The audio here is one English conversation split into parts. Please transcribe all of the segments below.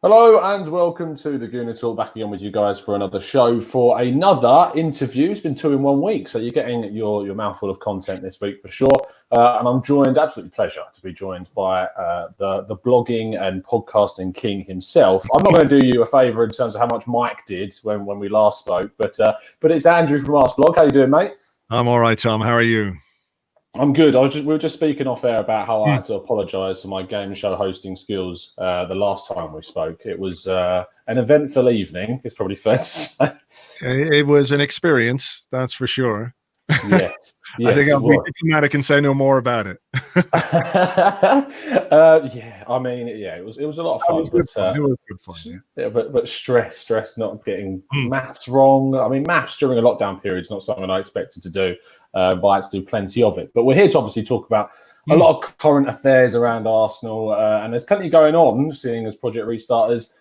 Hello and welcome to the Gooner Talk, back again with you guys for another show, for another interview. It's been 2 in 1 week, so you're getting your mouthful of content this week for sure. And I'm joined, absolutely pleasure to be joined by the blogging and podcasting king himself. I'm not going to do you a favour in terms of how much Mike did when we last spoke, but it's Andrew from Arseblog. How you doing, mate? I'm all right, Tom. How are you? I'm good. We were just speaking off air about how I had to apologise for my game show hosting skills the last time we spoke. It was an eventful evening, it's probably fair to say. It was an experience, that's for sure. Yes. I think I'll be diplomatic and say no more about it. It was a lot of fun. It was good fun, yeah. But stress not getting maths wrong. I mean, maths during a lockdown period is not something I expected to do, but I had to do plenty of it. But we're here to obviously talk about a lot of current affairs around Arsenal, and there's plenty going on, seeing as Project Restarters.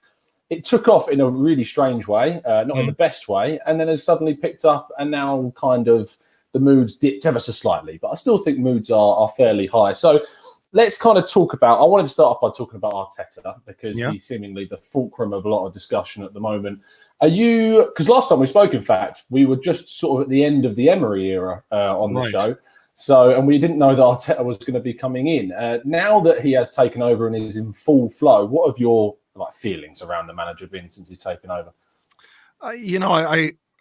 It took off in a really strange way, not in the best way, and then has suddenly picked up, and now kind of the moods dipped ever so slightly, but I still think moods are fairly high. So let's kind of talk about, I wanted to start off by talking about Arteta, because he's seemingly the fulcrum of a lot of discussion at the moment. Because last time we spoke, in fact, we were just sort of at the end of the Emery era on the show. So, and we didn't know that Arteta was going to be coming in. Now that he has taken over and is in full flow, what have your feelings around the manager been since he's taken over?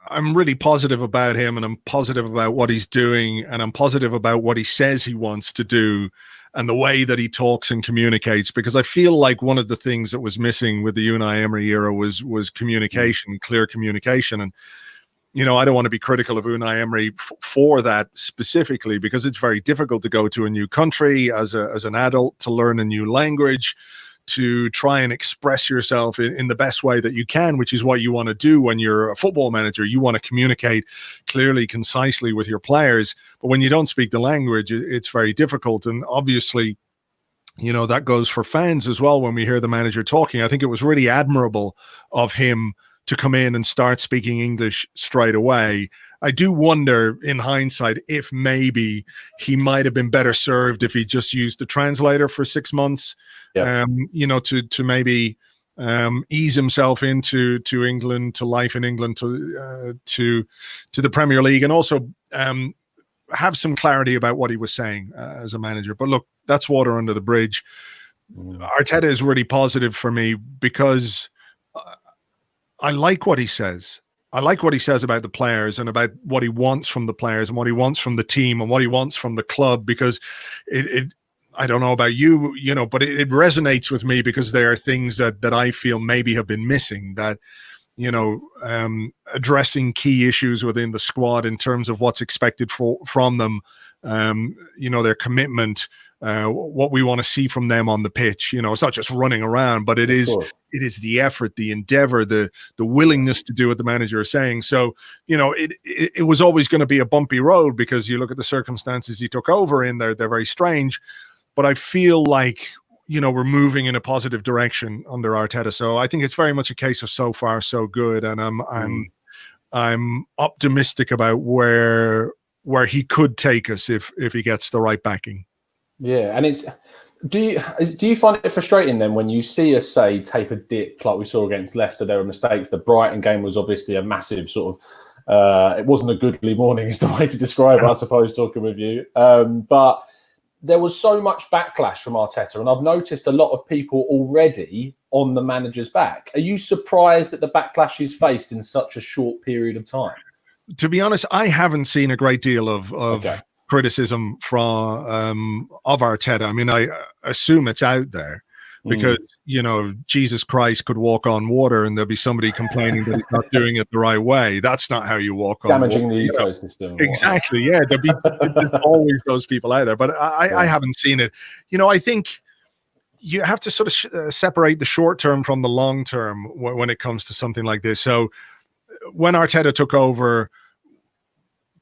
I'm really positive about him, and I'm positive about what he's doing, and I'm positive about what he says he wants to do and the way that he talks and communicates, because I feel like one of the things that was missing with the Unai Emery era was communication, clear communication. And, I don't want to be critical of Unai Emery for that specifically, because it's very difficult to go to a new country as an adult, to learn a new language, to try and express yourself in the best way that you can, which is what you want to do when you're a football manager. You want to communicate clearly, concisely with your players. But when you don't speak the language, it's very difficult. And obviously, that goes for fans as well. When we hear the manager talking, I think it was really admirable of him to come in and start speaking English straight away. I do wonder, in hindsight, if maybe he might have been better served if he just used the translator for 6 months. To maybe ease himself into England, to life in England, to the Premier League, and also have some clarity about what he was saying as a manager. But look, that's water under the bridge. Arteta is really positive for me because I like what he says. I like what he says about the players and about what he wants from the players and what he wants from the team and what he wants from the club, because it I don't know about you, but it resonates with me, because there are things that I feel maybe have been missing, that, addressing key issues within the squad in terms of what's expected from them, their commitment, what we want to see from them on the pitch. It's not just running around, but it is the effort, the endeavor, the willingness to do what the manager is saying. So, it was always going to be a bumpy road, because you look at the circumstances he took over in, they're very strange. But I feel like, we're moving in a positive direction under Arteta. So I think it's very much a case of so far so good, and I'm optimistic about where he could take us if he gets the right backing. Yeah, and do you find it frustrating then when you see us, say, take a dip like we saw against Leicester? There were mistakes. The Brighton game was obviously a massive sort of it wasn't a goodly morning is the way to describe it, I suppose, talking with you. But there was so much backlash from Arteta, and I've noticed a lot of people already on the manager's back. Are you surprised at the backlash he's faced in such a short period of time? To be honest, I haven't seen a great deal of criticism of Arteta. I mean, I assume it's out there, because Jesus Christ could walk on water and there'll be somebody complaining that he's not doing it the right way. That's not how you walk on water. Damaging the ecosystem. Exactly. Yeah, there's always those people out there, but I haven't seen it. I think you have to sort of separate the short term from the long term when it comes to something like this. So when Arteta took over,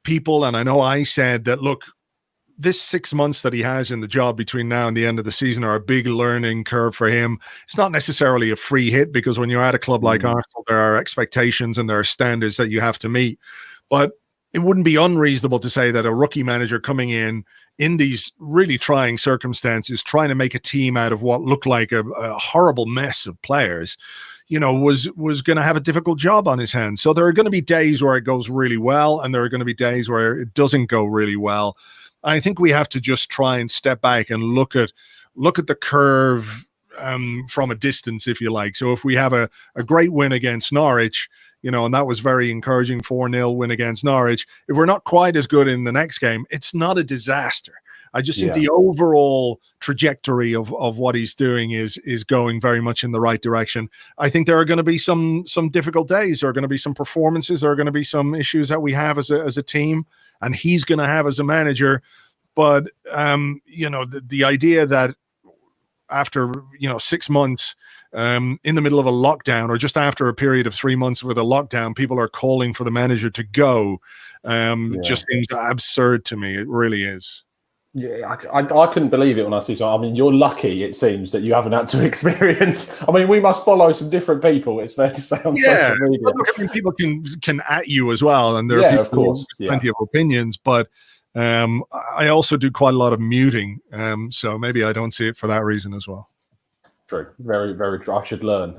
people, and I know I said that, look, this 6 months that he has in the job between now and the end of the season are a big learning curve for him. It's not necessarily a free hit, because when you're at a club like Arsenal, there are expectations and there are standards that you have to meet. But it wouldn't be unreasonable to say that a rookie manager coming in these really trying circumstances, trying to make a team out of what looked like a horrible mess of players, was going to have a difficult job on his hands. So there are going to be days where it goes really well, and there are going to be days where it doesn't go really well. I think we have to just try and step back and look at the curve from a distance, if you like. So if we have a great win against Norwich, and that was very encouraging, 4-0 win against Norwich. If we're not quite as good in the next game, it's not a disaster. I just think the overall trajectory of what he's doing is going very much in the right direction. I think there are going to be some difficult days. There are going to be some performances. There are going to be some issues that we have as a team, and he's going to have as a manager. But the idea that after 6 months in the middle of a lockdown, or just after a period of 3 months with a lockdown, people are calling for the manager to go, just seems absurd to me. It really is. Yeah, I couldn't believe it when I see something. I mean, you're lucky, it seems, that you haven't had to experience. I mean, we must follow some different people, it's fair to say, on social media. Look, I mean, people can at you as well, and there are people of course, with plenty of opinions, but I also do quite a lot of muting, so maybe I don't see it for that reason as well. True. Very, very true. I should learn,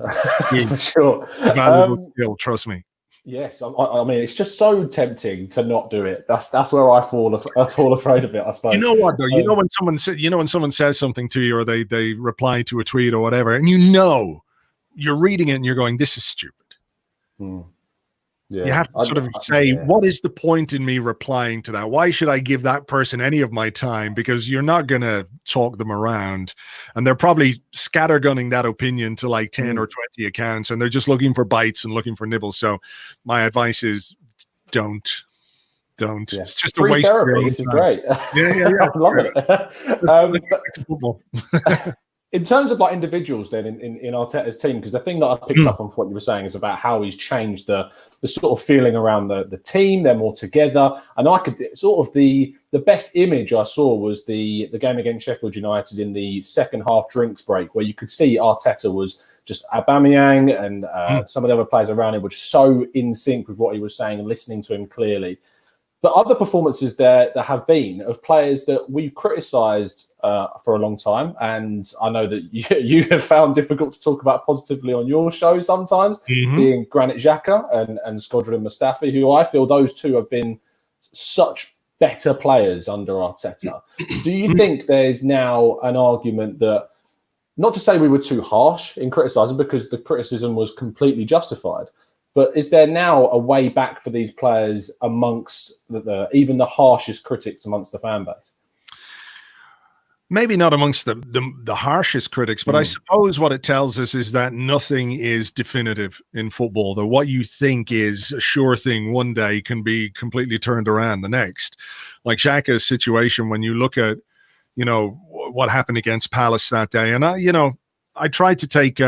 for sure. Valuable skill, trust me. Yes, I mean, it's just so tempting to not do it. That's where I fall afraid of it, I suppose. You know what, though? When someone says something to you, or they reply to a tweet or whatever, and you're reading it and you're going, "This is stupid." Yeah. You have to sort of say, what is the point in me replying to that? Why should I give that person any of my time? Because you're not going to talk them around. And they're probably scattergunning that opinion to like 10 or 20 accounts, and they're just looking for bites and looking for nibbles. So my advice is don't. Yeah. It's just free a waste therapy. of your This is time. great. Yeah. I'm loving it. In terms of like individuals then in Arteta's team, because the thing that I picked up on what you were saying is about how he's changed the sort of feeling around the team. They're more together. And I could sort of the best image I saw was the game against Sheffield United in the second half drinks break, where you could see Arteta was just Aubameyang and some of the other players around him were just so in sync with what he was saying and listening to him clearly. But other performances there have been of players that we've criticised for a long time, and I know that you have found difficult to talk about positively on your show sometimes, being Granit Xhaka and Shkodran Mustafi, who I feel those two have been such better players under Arteta. Do you think there's now an argument that, not to say we were too harsh in criticising, because the criticism was completely justified, but is there now a way back for these players amongst even the harshest critics amongst the fan base? Maybe not amongst the harshest critics, but I suppose what it tells us is that nothing is definitive in football. That what you think is a sure thing one day can be completely turned around the next. Like Xhaka's situation, when you look at, what happened against Palace that day, and I tried to take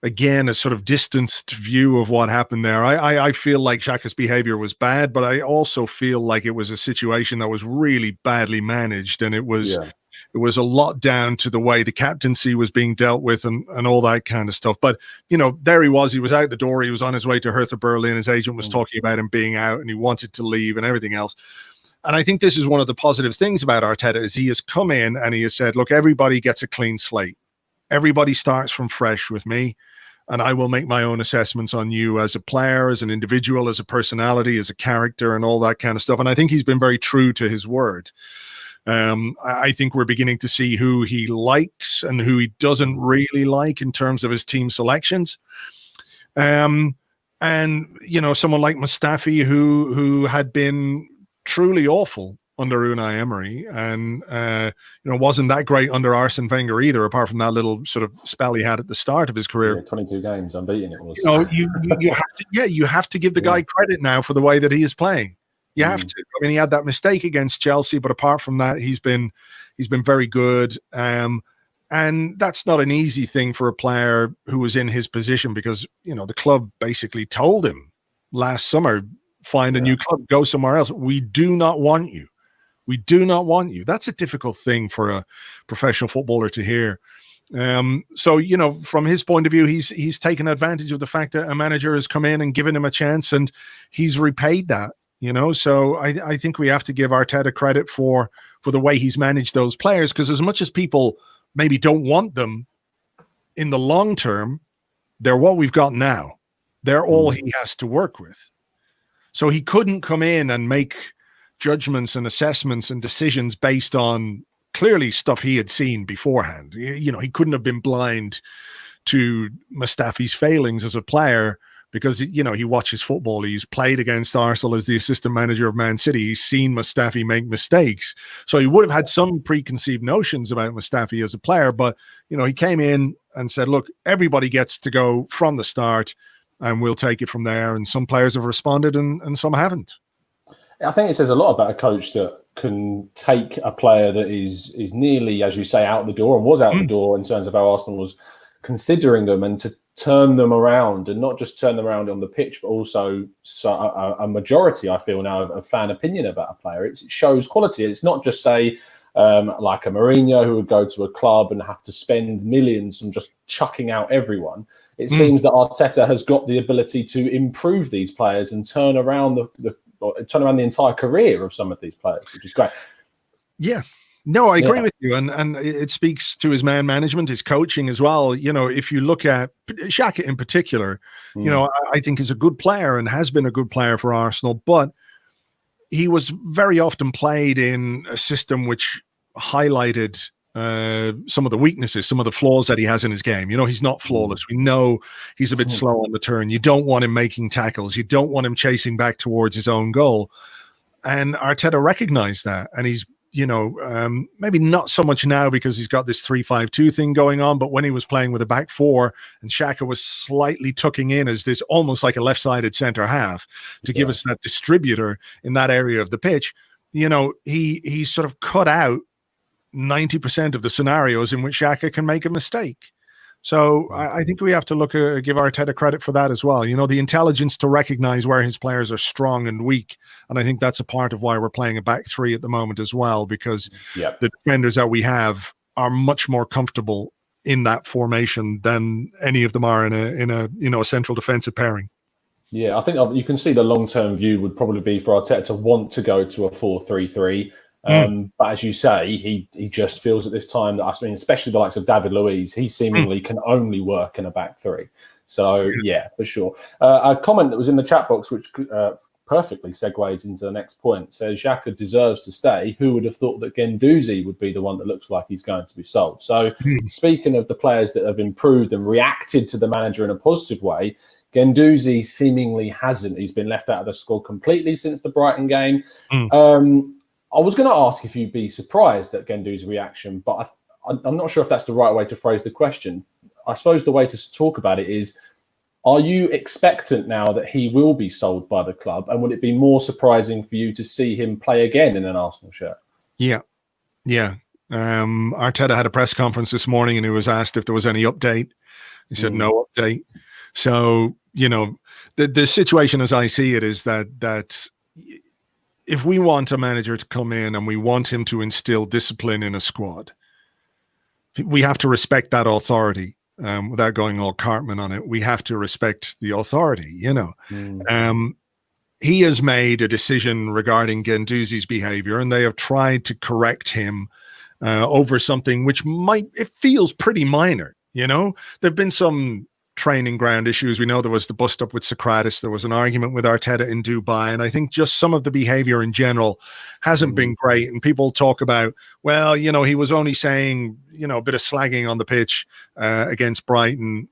again, a sort of distanced view of what happened there. I feel like Xhaka's behavior was bad, but I also feel like it was a situation that was really badly managed, and it was a lot down to the way the captaincy was being dealt with and all that kind of stuff. But, there he was out the door. He was on his way to Hertha Berlin. His agent was talking about him being out, and he wanted to leave and everything else. And I think this is one of the positive things about Arteta, is he has come in and he has said, look, everybody gets a clean slate. Everybody starts from fresh with me, and I will make my own assessments on you as a player, as an individual, as a personality, as a character, and all that kind of stuff. And I think he's been very true to his word. I think we're beginning to see who he likes and who he doesn't really like in terms of his team selections. And, someone like Mustafi, who had been truly awful under Unai Emery, and wasn't that great under Arsene Wenger either, apart from that little sort of spell he had at the start of his career. 22 games unbeaten it was. You have to give the guy credit now for the way that he is playing. You have to. I mean, he had that mistake against Chelsea, but apart from that, he's been very good. And that's not an easy thing for a player who was in his position, because the club basically told him last summer, find a new club, go somewhere else. We do not want you. We do not want you. That's a difficult thing for a professional footballer to hear. So, you know, from his point of view, he's taken advantage of the fact that a manager has come in and given him a chance, and he's repaid that, you know. So I think we have to give Arteta credit for the way he's managed those players, because as much as people maybe don't want them in the long term, they're what we've got now. They're all he has to work with. So he couldn't come in and make judgments and assessments and decisions based on clearly stuff he had seen beforehand. You know, he couldn't have been blind to Mustafi's failings as a player, because, you know, he watches football. He's played against Arsenal as the assistant manager of Man City. He's seen Mustafi make mistakes. So he would have had some preconceived notions about Mustafi as a player. But, you know, he came in and said, look, everybody gets to go from the start and we'll take it from there. And some players have responded and some haven't. I think it says a lot about a coach that can take a player that is nearly, as you say, out the door, and was out the door in terms of how Arsenal was considering them, and to turn them around, and not just turn them around on the pitch, but also a majority, I feel now, of fan opinion about a player. It shows quality. It's not just, say, like a Mourinho who would go to a club and have to spend millions on just chucking out everyone. It seems that Arteta has got the ability to improve these players and turn around the entire career of some of these players, which is great. Yeah. No, I agree with you. And it speaks to his man management, his coaching as well. You know, if you look at Xhaka in particular, you know, I think is a good player and has been a good player for Arsenal, but he was very often played in a system which highlighted some of the weaknesses, some of the flaws that he has in his game. You know, he's not flawless. We know he's a bit slow on the turn. You don't want him making tackles. You don't want him chasing back towards his own goal. And Arteta recognized that. And he's, you know, maybe not so much now because he's got this 3-5-2 thing going on, but when he was playing with a back four and Xhaka was slightly tucking in as this almost like a left-sided centre half to give us that distributor in that area of the pitch, you know, he sort of cut out 90% of the scenarios in which Xhaka can make a mistake. So I think we have to give Arteta credit for that as well. You know, the intelligence to recognize where his players are strong and weak. And I think that's a part of why we're playing a back three at the moment as well, because the defenders that we have are much more comfortable in that formation than any of them are in a you know, a central defensive pairing. Yeah, I think you can see the long-term view would probably be for Arteta to want to go to a 4-3-3. But as you say, he just feels at this time that, I mean, especially the likes of David Luiz, he seemingly can only work in a back three. So, yeah, for sure. A comment that was in the chat box, which perfectly segues into the next point, says Xhaka deserves to stay. Who would have thought that Guendouzi would be the one that looks like he's going to be sold? So, speaking of the players that have improved and reacted to the manager in a positive way, Guendouzi seemingly hasn't. He's been left out of the squad completely since the Brighton game. I was going to ask if you'd be surprised at Guendouzi's reaction, but I'm not sure if that's the right way to phrase the question. I suppose the way to talk about it is, are you expectant now that he will be sold by the club? And would it be more surprising for you to see him play again in an Arsenal shirt? Yeah. Arteta had a press conference this morning and he was asked if there was any update. He said no update. So, you know, the situation as I see it is that if we want a manager to come in and we want him to instill discipline in a squad, we have to respect that authority without going all Cartman on it. We have to respect the authority, you know. He has made a decision regarding Guendouzi's behavior, and they have tried to correct him over something which it feels pretty minor, you know. There have been some training ground issues. We know there was the bust up with Socrates. There was an argument with Arteta in Dubai. And I think just some of the behavior in general hasn't been great. And people talk about, well, you know, he was only saying, you know, a bit of slagging on the pitch against Brighton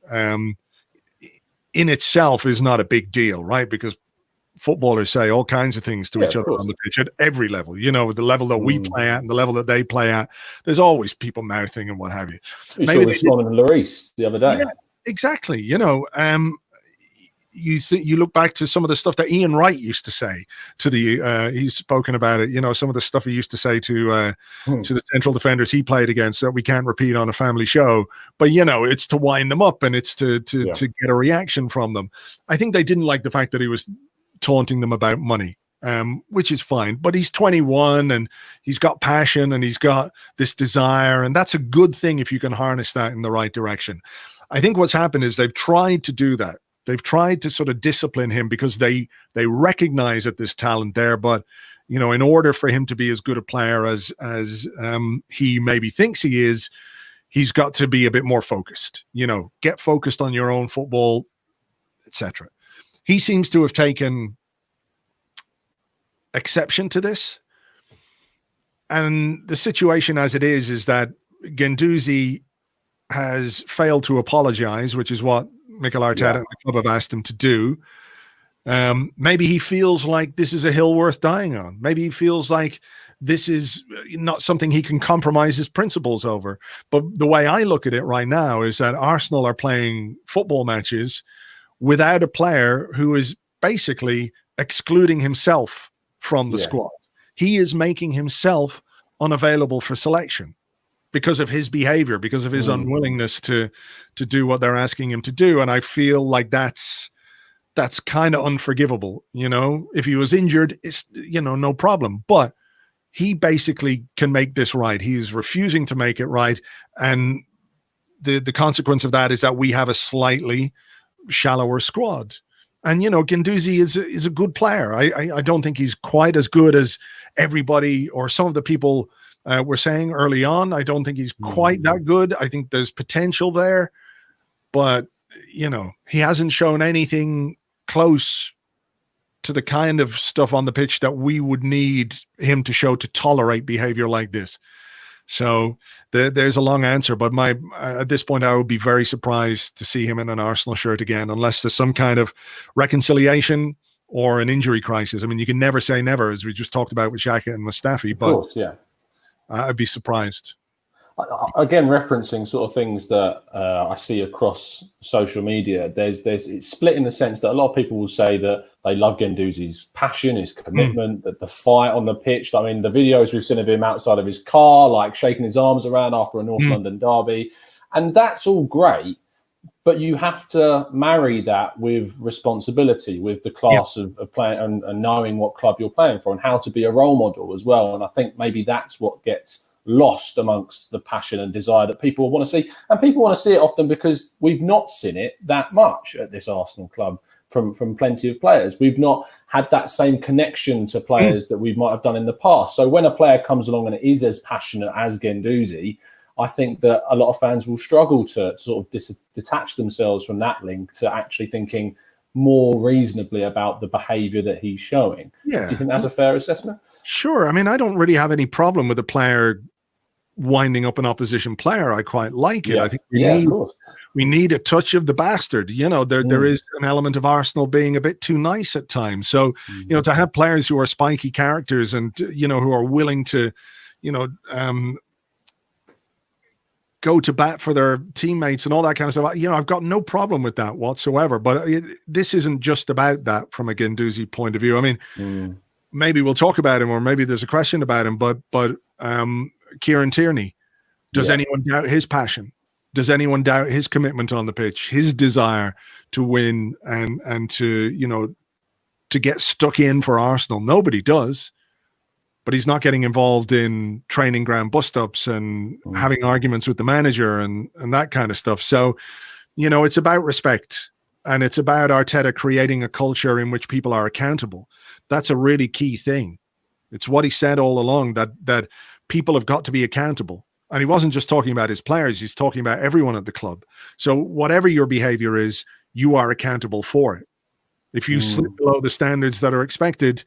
in itself is not a big deal, right? Because footballers say all kinds of things to each other on the pitch at every level, you know, the level that we play at and the level that they play at. There's always people mouthing and what have you. Maybe with Simon and Lloris the other day. Yeah, exactly. You know, you look back to some of the stuff that Ian Wright used to say to the he's spoken about it, you know, some of the stuff he used to say to the central defenders he played against that we can't repeat on a family show, but you know, it's to wind them up and it's to get a reaction from them. I think they didn't like the fact that he was taunting them about money. which is fine. But he's 21 and he's got passion and he's got this desire. And that's a good thing if you can harness that in the right direction. I think what's happened is they've tried to do that. They've tried to sort of discipline him because they recognize that there's talent there. But, you know, in order for him to be as good a player as he maybe thinks he is, he's got to be a bit more focused, you know, get focused on your own football, etc. He seems to have taken exception to this. And the situation as it is that Guendouzi has failed to apologize, which is what Mikel Arteta and the club have asked him to do. Maybe he feels like this is a hill worth dying on. Maybe he feels like this is not something he can compromise his principles over. But the way I look at it right now is that Arsenal are playing football matches without a player who is basically excluding himself from the squad. He is making himself unavailable for selection because of his behavior, because of his unwillingness to do what they're asking him to do. And I feel like that's kind of unforgivable. You know, if he was injured, it's, you know, no problem. But he basically can make this right. He is refusing to make it right. And the consequence of that is that we have a slightly shallower squad. And, you know, Guendouzi is a good player. I don't think he's quite as good as everybody or some of the people were saying early on. I don't think he's quite that good. I think there's potential there. But, you know, he hasn't shown anything close to the kind of stuff on the pitch that we would need him to show to tolerate behavior like this. So there's a long answer, but at this point, I would be very surprised to see him in an Arsenal shirt again, unless there's some kind of reconciliation or an injury crisis. I mean, you can never say never, as we just talked about with Xhaka and Mustafi, but of course, I'd be surprised. Again, referencing sort of things that I see across social media, it's split in the sense that a lot of people will say that they love Guendouzi's passion, his commitment, the fight on the pitch. I mean, the videos we've seen of him outside of his car, like shaking his arms around after a North London derby, and that's all great. But you have to marry that with responsibility, with the class of playing and knowing what club you're playing for and how to be a role model as well. And I think maybe that's what gets lost amongst the passion and desire that people want to see. And people want to see it often because we've not seen it that much at this Arsenal club from plenty of players. We've not had that same connection to players that we might have done in the past. So when a player comes along and is as passionate as Guendouzi, I think that a lot of fans will struggle to sort of detach themselves from that link to actually thinking more reasonably about the behaviour that he's showing. Yeah. Do you think that's a fair assessment? Sure. I mean, I don't really have any problem with a player winding up an opposition player. I quite like it. I think we need a touch of the bastard. You know, there is an element of Arsenal being a bit too nice at times. So, you know, to have players who are spiky characters and, you know, who are willing to, you know, go to bat for their teammates and all that kind of stuff. You know, I've got no problem with that whatsoever. But this isn't just about that from a Guendouzi point of view. I mean, maybe we'll talk about him, or maybe there's a question about him. But Kieran Tierney, does anyone doubt his passion? Does anyone doubt his commitment on the pitch, his desire to win and to, you know, to get stuck in for Arsenal? Nobody does. But he's not getting involved in training ground bust-ups and having arguments with the manager and that kind of stuff. So, you know, it's about respect, and it's about Arteta creating a culture in which people are accountable. That's a really key thing. It's what he said all along, that people have got to be accountable. And he wasn't just talking about his players, he's talking about everyone at the club. So whatever your behavior is, you are accountable for it. If you slip below the standards that are expected,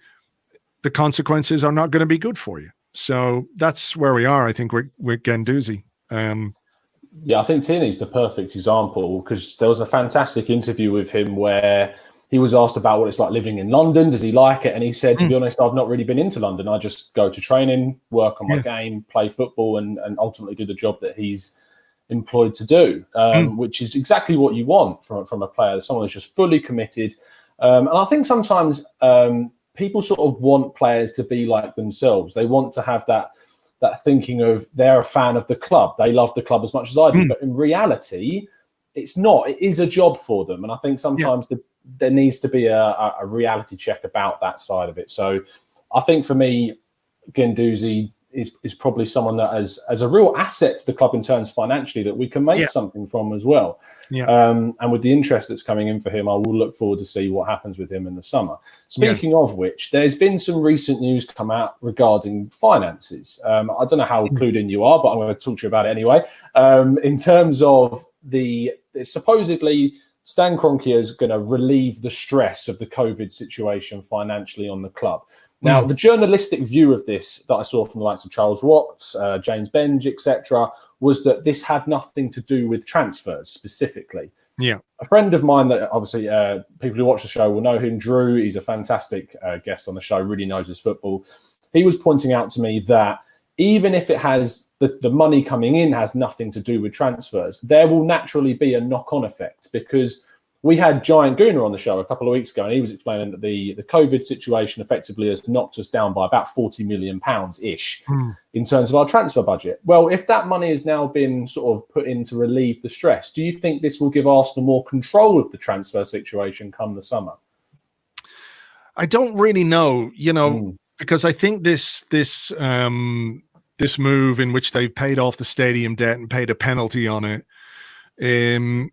the consequences are not going to be good for you. So that's where we are, I think, with Guendouzi. I think Tierney's the perfect example, because there was a fantastic interview with him where he was asked about what it's like living in London. Does he like it? And he said, to be honest, I've not really been into London. I just go to training, work on my game, play football, and ultimately do the job that he's employed to do, which is exactly what you want from a player, someone who's just fully committed. And I think sometimes people sort of want players to be like themselves. They want to have that thinking of they're a fan of the club. They love the club as much as I do. But in reality, it's not. It is a job for them. And I think sometimes there needs to be a reality check about that side of it. So I think for me, Guendouzi is probably someone that as a real asset to the club in terms financially that we can make something from as well. And with the interest that's coming in for him, I will look forward to see what happens with him in the summer. Speaking of which, there's been some recent news come out regarding finances. I don't know how clued in you are, but I'm going to talk to you about it anyway. In terms of supposedly Stan Kroenke is going to relieve the stress of the COVID situation financially on the club. Now, the journalistic view of this that I saw from the likes of Charles Watts, James Benge, etc., was that this had nothing to do with transfers specifically. Yeah. A friend of mine that obviously people who watch the show will know him, Drew. He's a fantastic guest on the show, really knows his football. He was pointing out to me that even if it has the money coming in has nothing to do with transfers, there will naturally be a knock-on effect, because we had Giant Gooner on the show a couple of weeks ago, and he was explaining that the COVID situation effectively has knocked us down by about £40 million-ish in terms of our transfer budget. Well, if that money has now been sort of put in to relieve the stress, do you think this will give Arsenal more control of the transfer situation come the summer? I don't really know, because I think this move in which they've paid off the stadium debt and paid a penalty on it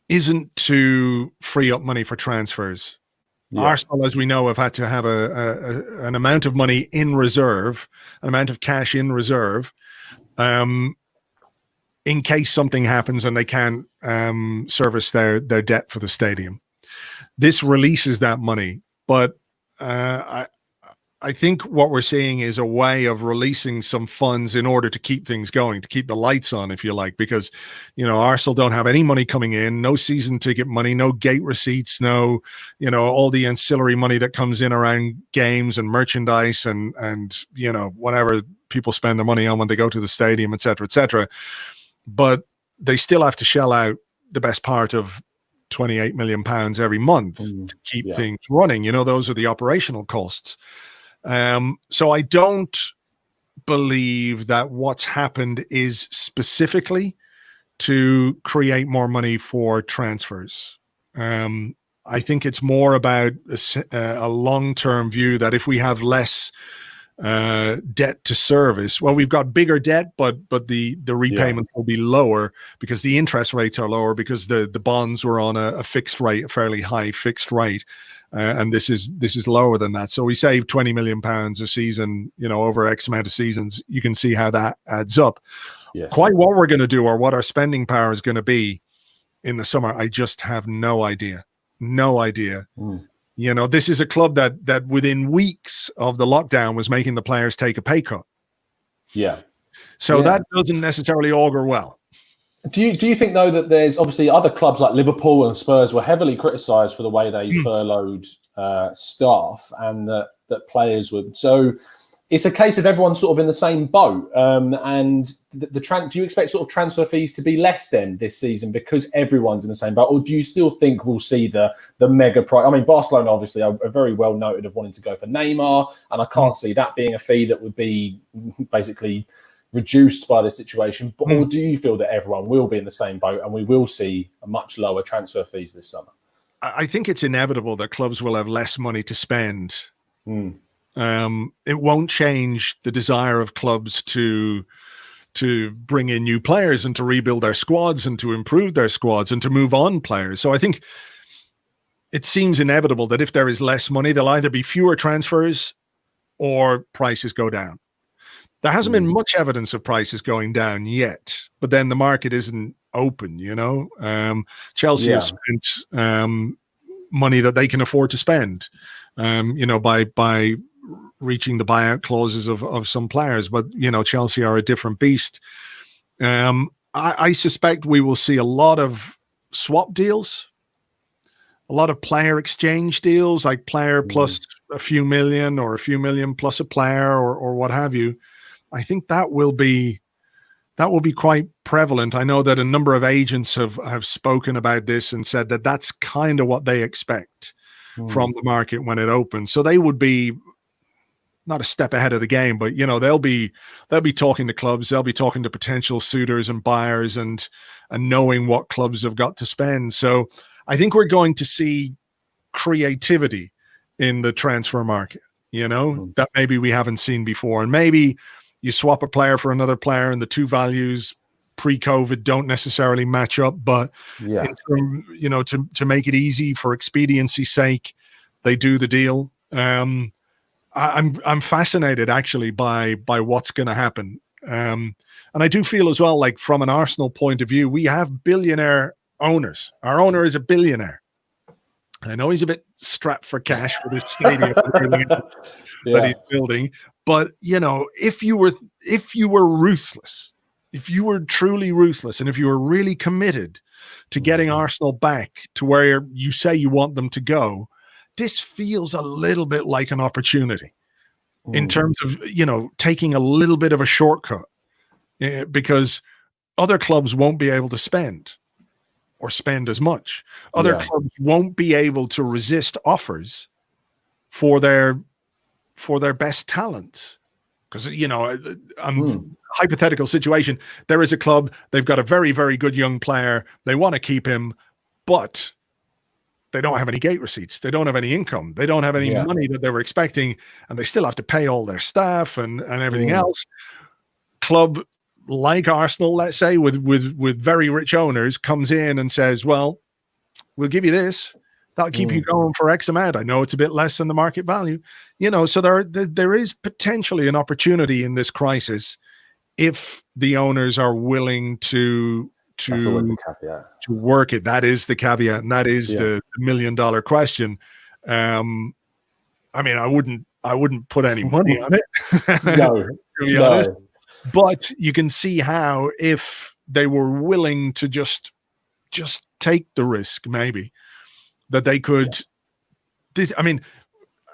isn't to free up money for transfers. Arsenal, as we know, have had to have an amount of money in reserve, an amount of cash in reserve, in case something happens and they can't service their debt for the stadium. This releases that money, but I think what we're seeing is a way of releasing some funds in order to keep things going, to keep the lights on, if you like, because, Arsenal don't have any money coming in, no season ticket money, no gate receipts, no, all the ancillary money that comes in around games and merchandise and whatever people spend their money on when they go to the stadium, et cetera, et cetera. But they still have to shell out the best part of £28 million every month to keep things running. Those are the operational costs. So I don't believe that what's happened is specifically to create more money for transfers. I think it's more about a long-term view that if we have less debt to service, well, we've got bigger debt, but the repayment will be lower because the interest rates are lower, because the bonds were on a fixed rate, a fairly high fixed rate. And this is lower than that. So we save £20 million a season, over X amount of seasons. You can see how that adds up. Yes. Quite what we're going to do or what our spending power is going to be in the summer, I just have no idea. No idea. This is a club that within weeks of the lockdown was making the players take a pay cut. So that doesn't necessarily augur well. Do you think, though, that there's obviously other clubs like Liverpool and Spurs were heavily criticised for the way they furloughed staff, and that players would? So it's a case of everyone's sort of in the same boat. And do you expect sort of transfer fees to be less then this season because everyone's in the same boat, or do you still think we'll see the mega price? I mean, Barcelona obviously are very well noted of wanting to go for Neymar, and I can't see that being a fee that would be basically reduced by the situation. But or do you feel that everyone will be in the same boat and we will see a much lower transfer fees this summer? I think it's inevitable that clubs will have less money to spend. It won't change the desire of clubs to bring in new players and to rebuild their squads and to improve their squads and to move on players. So I think it seems inevitable that if there is less money, there'll either be fewer transfers or prices go down. There hasn't been much evidence of prices going down yet, but then the market isn't open, Chelsea has spent money that they can afford to spend, by reaching the buyout clauses of some players. But, Chelsea are a different beast. I suspect we will see a lot of swap deals, a lot of player exchange deals, like player plus a few million or a few million plus a player or what have you. I think that will be quite prevalent. I know that a number of agents have spoken about this and said that that's kind of what they expect from the market when it opens. So they would be not a step ahead of the game, but they'll be talking to clubs, they'll be talking to potential suitors and buyers and knowing what clubs have got to spend. So I think we're going to see creativity in the transfer market, that maybe we haven't seen before. And maybe you swap a player for another player and the two values pre-COVID don't necessarily match up, but to make it easy for expediency's sake, they do the deal. I'm fascinated actually by what's going to happen. And I do feel as well, like from an Arsenal point of view, we have billionaire owners. Our owner is a billionaire. I know he's a bit strapped for cash for this stadium that he's building, but if you were ruthless, if you were truly ruthless, and if you were really committed to getting Arsenal back to where you say you want them to go, this feels a little bit like an opportunity in terms of, taking a little bit of a shortcut, because other clubs won't be able to spend as much. Other clubs won't be able to resist offers for their best talent. Because, hypothetical situation, there is a club, they've got a very, very good young player. They want to keep him, but they don't have any gate receipts. They don't have any income. They don't have any money that they were expecting, and they still have to pay all their staff and everything else. Club like Arsenal, let's say, with very rich owners, comes in and says, well, we'll give you this. That'll keep you going for X amount. I know it's a bit less than the market value. So there is potentially an opportunity in this crisis if the owners are willing to work it. That is the caveat, and that is the $1 million question. I wouldn't put any money on it. No, to be honest. But you can see how if they were willing to just take the risk, maybe that they could.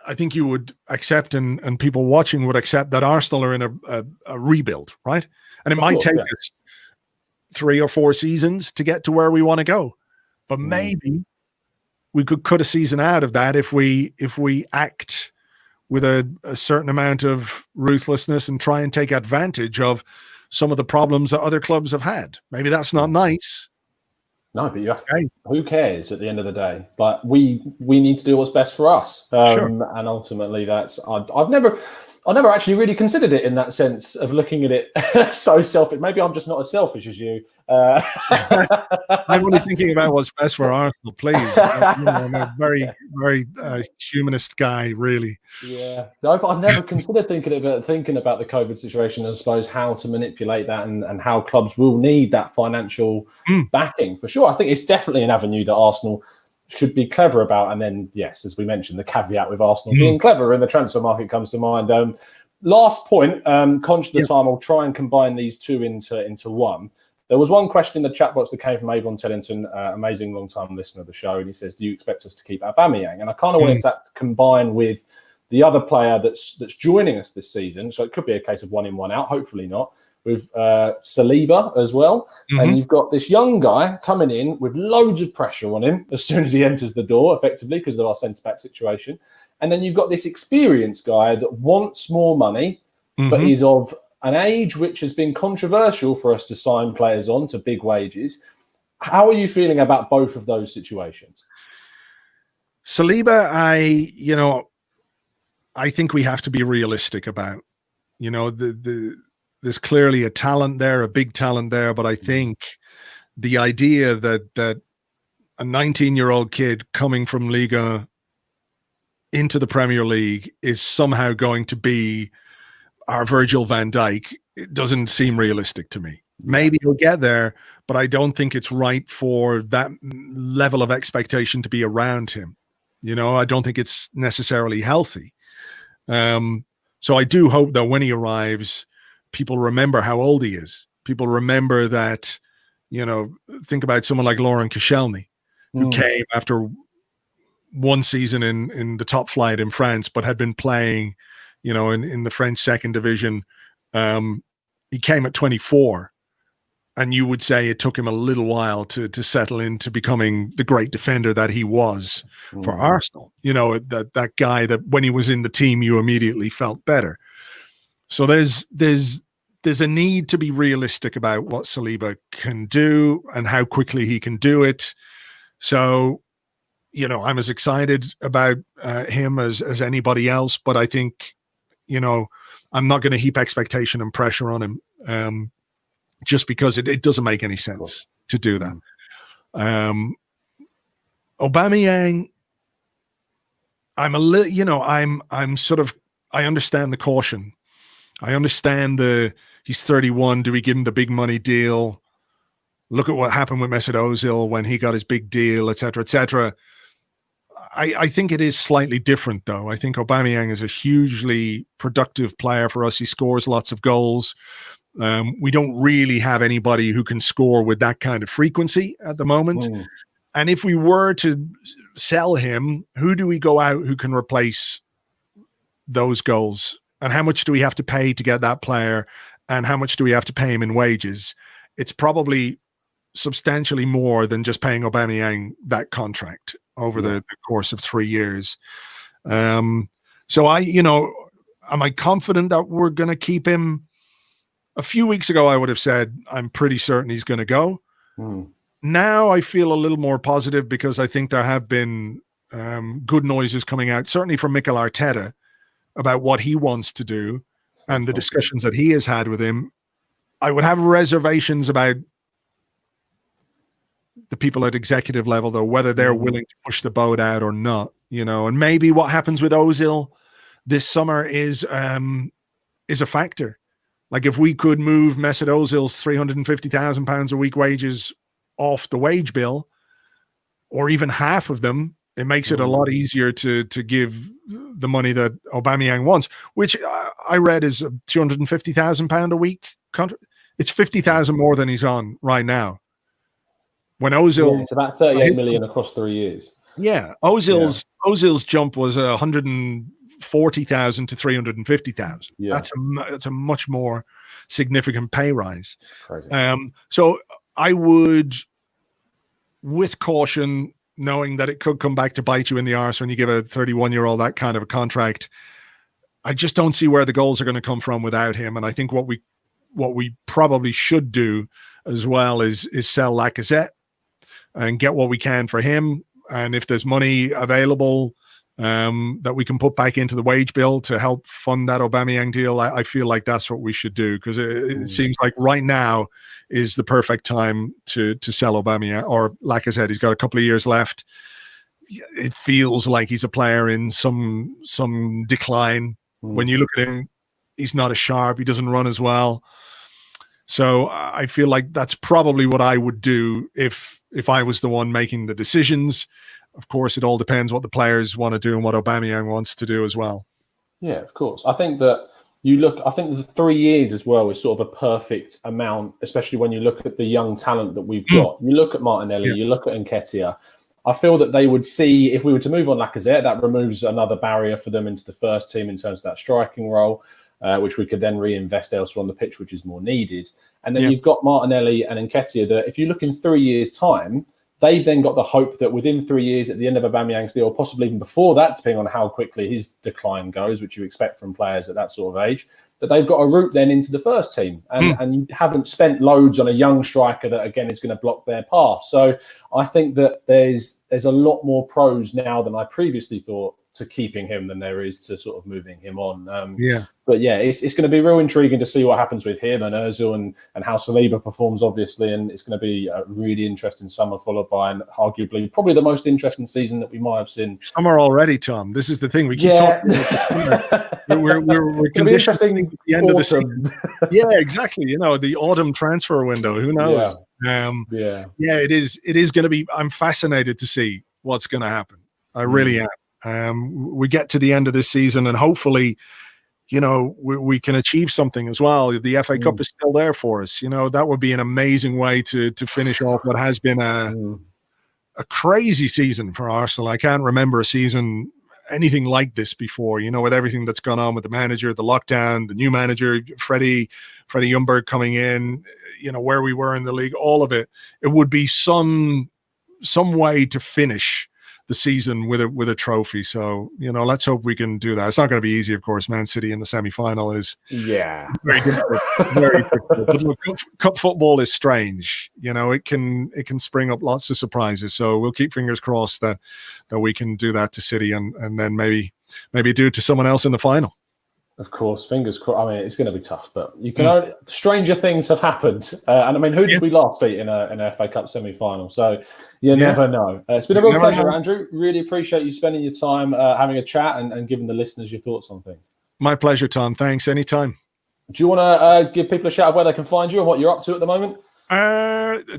I think you would accept, and people watching would accept, that Arsenal are in a rebuild, right? And it might take us 3 or 4 seasons to get to where we want to go, but maybe we could cut a season out of that if we act with a certain amount of ruthlessness and try and take advantage of some of the problems that other clubs have had. Maybe that's not nice. No, but you have to, who cares at the end of the day? But we need to do what's best for us. And ultimately that's, I've never actually really considered it in that sense of looking at it so selfish. Maybe I'm just not as selfish as you. I'm only thinking about what's best for Arsenal, please. I'm a very, very humanist guy, really. Yeah. No, but I've never considered thinking about the COVID situation, I suppose, how to manipulate that and how clubs will need that financial backing for sure. I think it's definitely an avenue that Arsenal should be clever about. And then, yes, as we mentioned, the caveat with Arsenal being clever in the transfer market comes to mind. Last point, conscious of the time, I'll try and combine these two into one. There was one question in the chat box that came from Avon Tellington, amazing long-time listener of the show, and he says, do you expect us to keep Aubameyang? And I kind of wanted that to combine with the other player that's joining us this season. So it could be a case of 1 in, 1 out, hopefully not, with Saliba as well. And you've got this young guy coming in with loads of pressure on him as soon as he enters the door, effectively, because of our centre-back situation. And then you've got this experienced guy that wants more money, but is of an age which has been controversial for us to sign players on to big wages. How are you feeling about both of those situations? Saliba, I think we have to be realistic about. There's clearly a talent there, a big talent there, but I think the idea that a 19-year-old kid coming from Liga into the Premier League is somehow going to be our Virgil van Dijk, it doesn't seem realistic to me. Maybe he'll get there, but I don't think it's right for that level of expectation to be around him. I don't think it's necessarily healthy. So I do hope that when he arrives, people remember how old he is. People remember that, think about someone like Laurent Koscielny, who came after one season in the top flight in France, but had been playing, in the French second division. He came at 24, and you would say it took him a little while to settle into becoming the great defender that he was for Arsenal. That guy that when he was in the team, you immediately felt better. So there's a need to be realistic about what Saliba can do and how quickly he can do it. So, I'm as excited about him as anybody else, but I think, I'm not going to heap expectation and pressure on him just because it doesn't make any sense to do that. Aubameyang, I'm a little, I'm sort of, I understand the caution. I understand he's 31. Do we give him the big money deal? Look at what happened with Mesut Ozil when he got his big deal, et cetera, et cetera. I think it is slightly different, though. I think Aubameyang is a hugely productive player for us. He scores lots of goals. We don't really have anybody who can score with that kind of frequency at the moment. And if we were to sell him, who do we go out who can replace those goals? And how much do we have to pay to get that player? And how much do we have to pay him in wages? It's probably substantially more than just paying Aubameyang that contract over the course of 3 years. So am I confident that we're going to keep him? A few weeks ago, I would have said, I'm pretty certain he's going to go. Now I feel a little more positive because I think there have been good noises coming out, certainly from Mikel Arteta, about what he wants to do and the discussions that he has had with him. I would have reservations about the people at executive level, though, whether they're willing to push the boat out or not, and maybe what happens with Ozil this summer is a factor. Like if we could move Mesut Ozil's £350,000 a week wages off the wage bill, or even half of them, it makes it a lot easier to give the money that Aubameyang wants, which I read is a £250,000 a week contract. It's 50,000 more than he's on right now. When Ozil, it's about 38 million across 3 years. Yeah, Ozil's jump was 140,000 to 350,000. Yeah. That's a much more significant pay rise. Crazy. So I would, with caution, knowing that it could come back to bite you in the arse when you give a 31-year-old that kind of a contract, I just don't see where the goals are going to come from without him. And I think what we probably should do as well is sell Lacazette and get what we can for him. And if there's money available that we can put back into the wage bill to help fund that Aubameyang deal, I feel like that's what we should do, because it seems like right now is the perfect time to sell Aubameyang or Lacazette. He's got a couple of years left. It feels like he's a player in some decline. When you look at him, he's not as sharp. He doesn't run as well. So I feel like that's probably what I would do if I was the one making the decisions. Of course, it all depends what the players want to do and what Aubameyang wants to do as well. Yeah, of course. I think that I think the 3 years as well is sort of a perfect amount, especially when you look at the young talent that we've got. You look at Martinelli, you look at Nketiah. I feel that they would see, if we were to move on Lacazette, that removes another barrier for them into the first team in terms of that striking role, which we could then reinvest elsewhere on the pitch, which is more needed. And then you've got Martinelli and Nketiah that if you look in 3 years' time, they've then got the hope that within 3 years at the end of Aubameyang's deal, or possibly even before that, depending on how quickly his decline goes, which you expect from players at that sort of age, that they've got a route then into the first team. And you haven't spent loads on a young striker that, again, is going to block their path. So I think that there's a lot more pros now than I previously thought to keeping him than there is to sort of moving him on. But yeah, it's going to be real intriguing to see what happens with him and Ozil and how Saliba performs, obviously. And it's going to be a really interesting summer, followed by arguably probably the most interesting season that we might have seen. Summer already, Tom. This is the thing. We keep talking about the summer. We're conditioning at the end of the season. Yeah, exactly. The autumn transfer window. Who knows? It is going to be. I'm fascinated to see what's going to happen. I really am. We get to the end of this season and hopefully, we can achieve something as well. The FA Cup is still there for us. That would be an amazing way to finish off what has been a crazy season for Arsenal. I can't remember a season anything like this before, with everything that's gone on with the manager, the lockdown, the new manager, Freddie Ljungberg coming in, where we were in the league, all of it. It would be some way to finish the season with a trophy. So, you know, let's hope we can do that. It's not going to be easy, of course. Man City in the semi-final is very difficult. Very difficult. But look, cup football is strange. You know, it can spring up lots of surprises. So we'll keep fingers crossed that we can do that to City and then maybe do it to someone else in the final. Of course, fingers crossed. I mean, it's going to be tough, but you can only, stranger things have happened. And I mean, who did we last beat in an FA Cup semi-final? So you never know. It's been a real pleasure, Andrew. Really appreciate you spending your time having a chat and giving the listeners your thoughts on things. My pleasure, Tom. Thanks. Anytime. Do you want to give people a shout of where they can find you and what you're up to at the moment?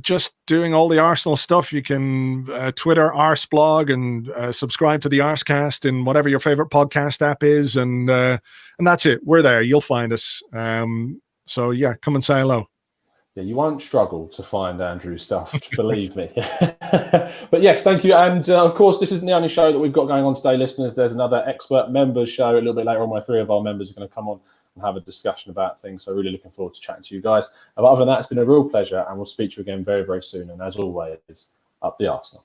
Just doing all the Arsenal stuff. You can Twitter Arseblog and subscribe to the Arsecast in whatever your favorite podcast app is, and that's it. We're there. You'll find us. So yeah, come and say hello. Yeah, you won't struggle to find Andrew's stuff, believe me. But yes, thank you. And of course, this isn't the only show that we've got going on today, listeners. There's another expert members show a little bit later on where 3 of our members are going to come on and have a discussion about things. So really looking forward to chatting to you guys. But other than that, it's been a real pleasure, and we'll speak to you again very, very soon. And as always, up the Arsenal.